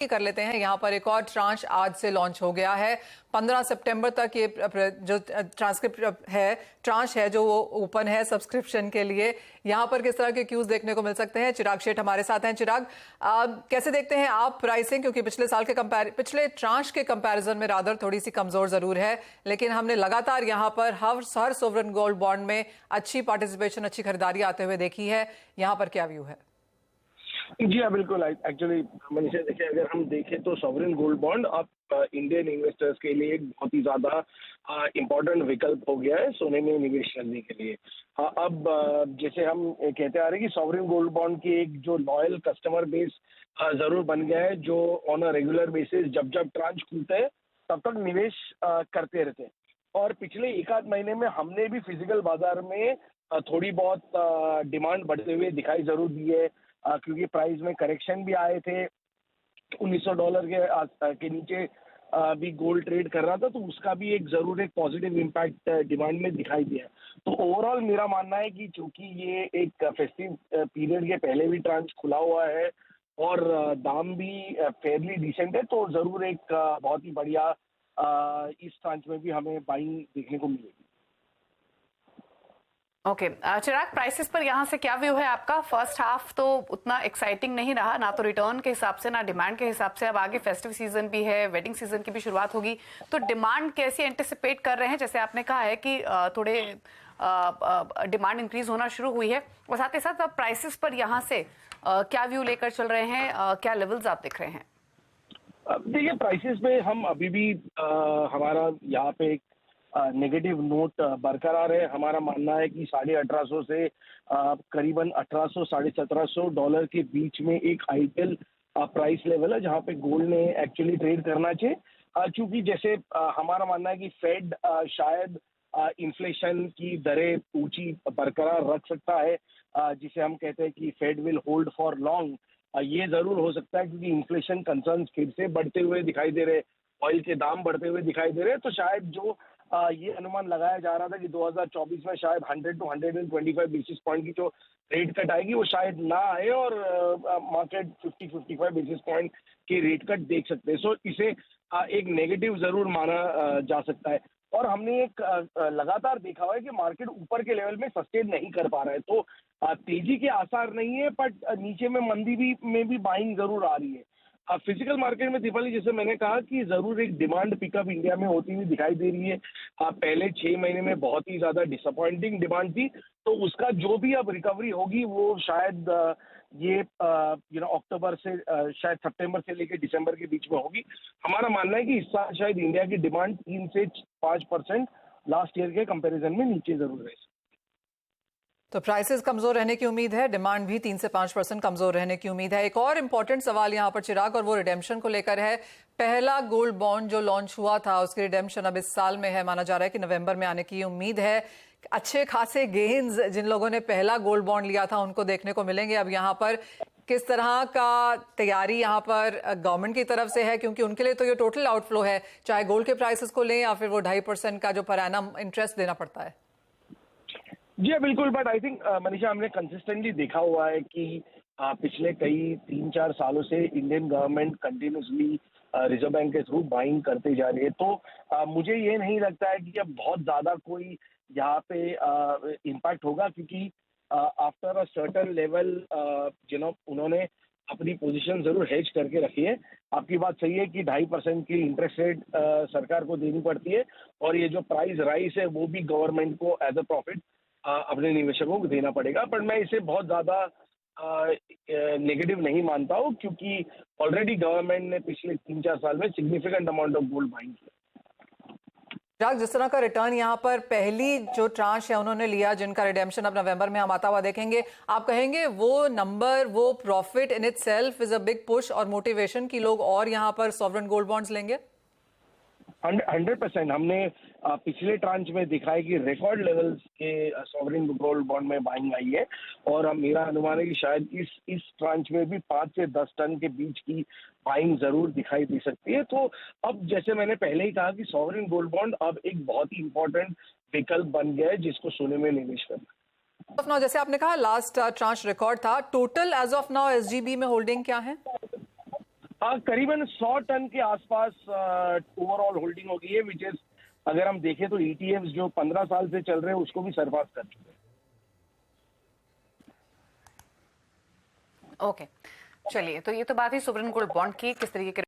कर लेते हैं। यहाँ पर एक और ट्रांच आज से लॉन्च हो गया है। 15 सितंबर तक ये जो ट्रांसक्रिप्ट है ट्रांच है जो वो ओपन है सब्सक्रिप्शन के लिए। यहाँ पर किस तरह के क्यूज देखने को मिल सकते हैं? चिराग शेठ हमारे साथ हैं। चिराग, कैसे देखते हैं आप प्राइसिंग? क्योंकि पिछले ट्रांच के कंपैरिजन में रादर थोड़ी सी कमजोर जरूर है, लेकिन हमने लगातार यहाँ पर हर सोवरेन गोल्ड बॉन्ड में अच्छी पार्टिसिपेशन, अच्छी खरीदारी आते हुए देखी है। यहाँ पर क्या व्यू है? जी हाँ, बिल्कुल। एक्चुअली मनीषा, देखिए, अगर हम देखें तो सॉवरेन गोल्ड बॉन्ड अब इंडियन इन्वेस्टर्स के लिए एक बहुत ही ज़्यादा इम्पोर्टेंट विकल्प हो गया है सोने में निवेश करने के लिए। अब जैसे हम कहते आ रहे हैं कि सॉवरेन गोल्ड बॉन्ड की एक जो लॉयल कस्टमर बेस ज़रूर बन गया है, जो ऑन अ रेगुलर बेसिस जब जब ट्रांच खुलते हैं तब तक निवेश करते रहते हैं। और पिछले एक आध महीने में हमने भी फिजिकल बाजार में थोड़ी बहुत डिमांड बढ़ते हुए दिखाई ज़रूर दी है, क्योंकि प्राइस में करेक्शन भी आए थे। $1900 के नीचे भी गोल्ड ट्रेड कर रहा था, तो उसका भी एक जरूर एक पॉजिटिव इम्पैक्ट डिमांड में दिखाई दिया। तो ओवरऑल मेरा मानना है कि चूंकि ये एक फेस्टिव पीरियड के पहले भी ट्रांच खुला हुआ है और दाम भी फेयरली डिसेंट है, तो जरूर एक बहुत ही बढ़िया इस ट्रांच में भी हमें बाइंग देखने को मिलेगी। ओके, चिराग, प्राइसेस पर यहाँ से क्या व्यू है आपका? फर्स्ट हाफ तो उतना एक्साइटिंग नहीं रहा, ना तो रिटर्न के हिसाब से ना डिमांड के हिसाब से। अब आगे फेस्टिव सीजन भी है, वेडिंग सीजन की भी शुरुआत होगी, तो डिमांड कैसी एंटिसिपेट कर रहे हैं? जैसे आपने कहा है कि थोड़े डिमांड इंक्रीज होना शुरू हुई है, और साथ ही साथ प्राइसेस पर यहाँ से क्या व्यू लेकर चल रहे हैं, क्या लेवल्स आप देख रहे हैं? देखिए, प्राइसेस पे हम अभी भी हमारा यहाँ पे एक नेगेटिव नोट बरकरार है। हमारा मानना है कि $1850 से करीबन 1800 $1750 के बीच में एक आइडियल प्राइस लेवल है जहां पे गोल्ड ने एक्चुअली ट्रेड करना चाहिए। चूंकि जैसे हमारा मानना है कि फेड शायद इन्फ्लेशन की दरें ऊंची बरकरार रख सकता है, जिसे हम कहते हैं कि Fed will hold for long. ये जरूर हो सकता है क्योंकि इन्फ्लेशन कंसर्न्स फिर से बढ़ते हुए दिखाई दे रहे, ऑयल के दाम बढ़ते हुए दिखाई दे रहे हैं। तो शायद जो ये अनुमान लगाया जा रहा था कि 2024 में शायद 100 to 125 बेसिस पॉइंट की जो रेट कट आएगी वो शायद ना आए, और मार्केट 50-55 बेसिस पॉइंट की रेट कट देख सकते हैं। सो इसे एक नेगेटिव जरूर माना जा सकता है। और हमने एक लगातार देखा हुआ है कि मार्केट ऊपर के लेवल में सस्टेन नहीं कर पा रहा है, तो तेजी के आसार नहीं है, बट नीचे में मंदी में भी बाइंग जरूर आ रही है। फिजिकल मार्केट में दीपाली, जैसे मैंने कहा कि जरूर एक डिमांड पिकअप इंडिया में होती हुई दिखाई दे रही है। पहले 6 महीने में बहुत ही ज्यादा डिसअपॉइंटिंग डिमांड थी, तो उसका जो भी अब रिकवरी होगी वो शायद ये अक्टूबर से शायद सितंबर से लेकर दिसंबर के बीच में होगी। हमारा मानना है कि इस साल शायद इंडिया की डिमांड 3 से 5% लास्ट ईयर के कंपैरिजन में नीचे जरूर रहे। तो प्राइसेस कमजोर रहने की उम्मीद है, डिमांड भी 3 से 5% कमजोर रहने की उम्मीद है। एक और इंपॉर्टेंट सवाल यहां पर चिराग, और वो रिडेम्पशन को लेकर है। पहला गोल्ड बॉन्ड जो लॉन्च हुआ था उसकी रिडेम्पशन अब इस साल में है, माना जा रहा है कि नवंबर में आने की उम्मीद है। अच्छे खासे गेन्स जिन लोगों ने पहला गोल्ड बॉन्ड लिया था उनको देखने को मिलेंगे। अब यहाँ पर किस तरह का तैयारी यहाँ पर गवर्नमेंट की तरफ से है, क्योंकि उनके लिए तो ये टोटल आउटफ्लो है, चाहे गोल्ड के प्राइसेस को लें या फिर वो 2.5% का जो पर एनम इंटरेस्ट देना पड़ता है। जी बिल्कुल, बट आई थिंक मनीषा, हमने कंसिस्टेंटली देखा हुआ है कि पिछले कई 3-4 सालों से Indian government continuously reserve bank के थ्रू बाइंग करते जा रही है। तो मुझे ये नहीं लगता है कि अब बहुत ज़्यादा कोई यहाँ पे इम्पैक्ट होगा, क्योंकि आफ्टर अ सर्टेन लेवल उन्होंने अपनी पोजीशन जरूर हेज करके रखी है। आपकी बात सही है कि 2.5% की इंटरेस्ट रेट सरकार को देनी पड़ती है, और ये जो प्राइस राइज है वो भी गवर्नमेंट को एज अ प्रॉफिट अपने निवेशकों को देना पड़ेगा। पर मैं इसे बहुत ज़्यादा नेगेटिव नहीं मानता हूँ, क्योंकि ऑलरेडी गवर्नमेंट ने पिछले 3-4 साल में significant amount of gold buying किया। जिस तरह का रिटर्न यहाँ पर पहली जो ट्रांच है उन्होंने लिया, जिनका रिडेम्पशन अब नवंबर में हम आता हुआ देखेंगे, आप कहेंगे वो नंबर, वो profit in itself is a big push और मोटिवेशन कि लोग और यहाँ पर सॉवरेन गोल्ड बॉन्ड्स लेंगे? 100% हमने पिछले ट्रांच में देखा है कि रिकॉर्ड लेवल्स के सॉवरेन गोल्ड बॉन्ड में बाइंग आई है, और मेरा अनुमान है कि शायद इस ट्रांच में भी 5 से 10 टन के बीच की बाइंग जरूर दिखाई दे सकती है। तो अब जैसे मैंने पहले ही कहा कि सॉवरेन गोल्ड बॉन्ड अब एक बहुत ही इंपॉर्टेंट विकल्प बन गया है जिसको सोने में निवेश करना। ऑफ नाउ, जैसे आपने कहा लास्ट ट्रांच रिकॉर्ड था, total as of now SGB में होल्डिंग क्या है? हाँ, करीबन 100 टन के आसपास ओवरऑल होल्डिंग हो गई है, विच इज अगर हम देखें तो ईटीएफ्स जो 15 साल से चल रहे हैं उसको भी सरपास कर चुके हैं। ओके, चलिए, तो ये तो बात ही सोवरेन गोल्ड बॉन्ड की, किस तरीके के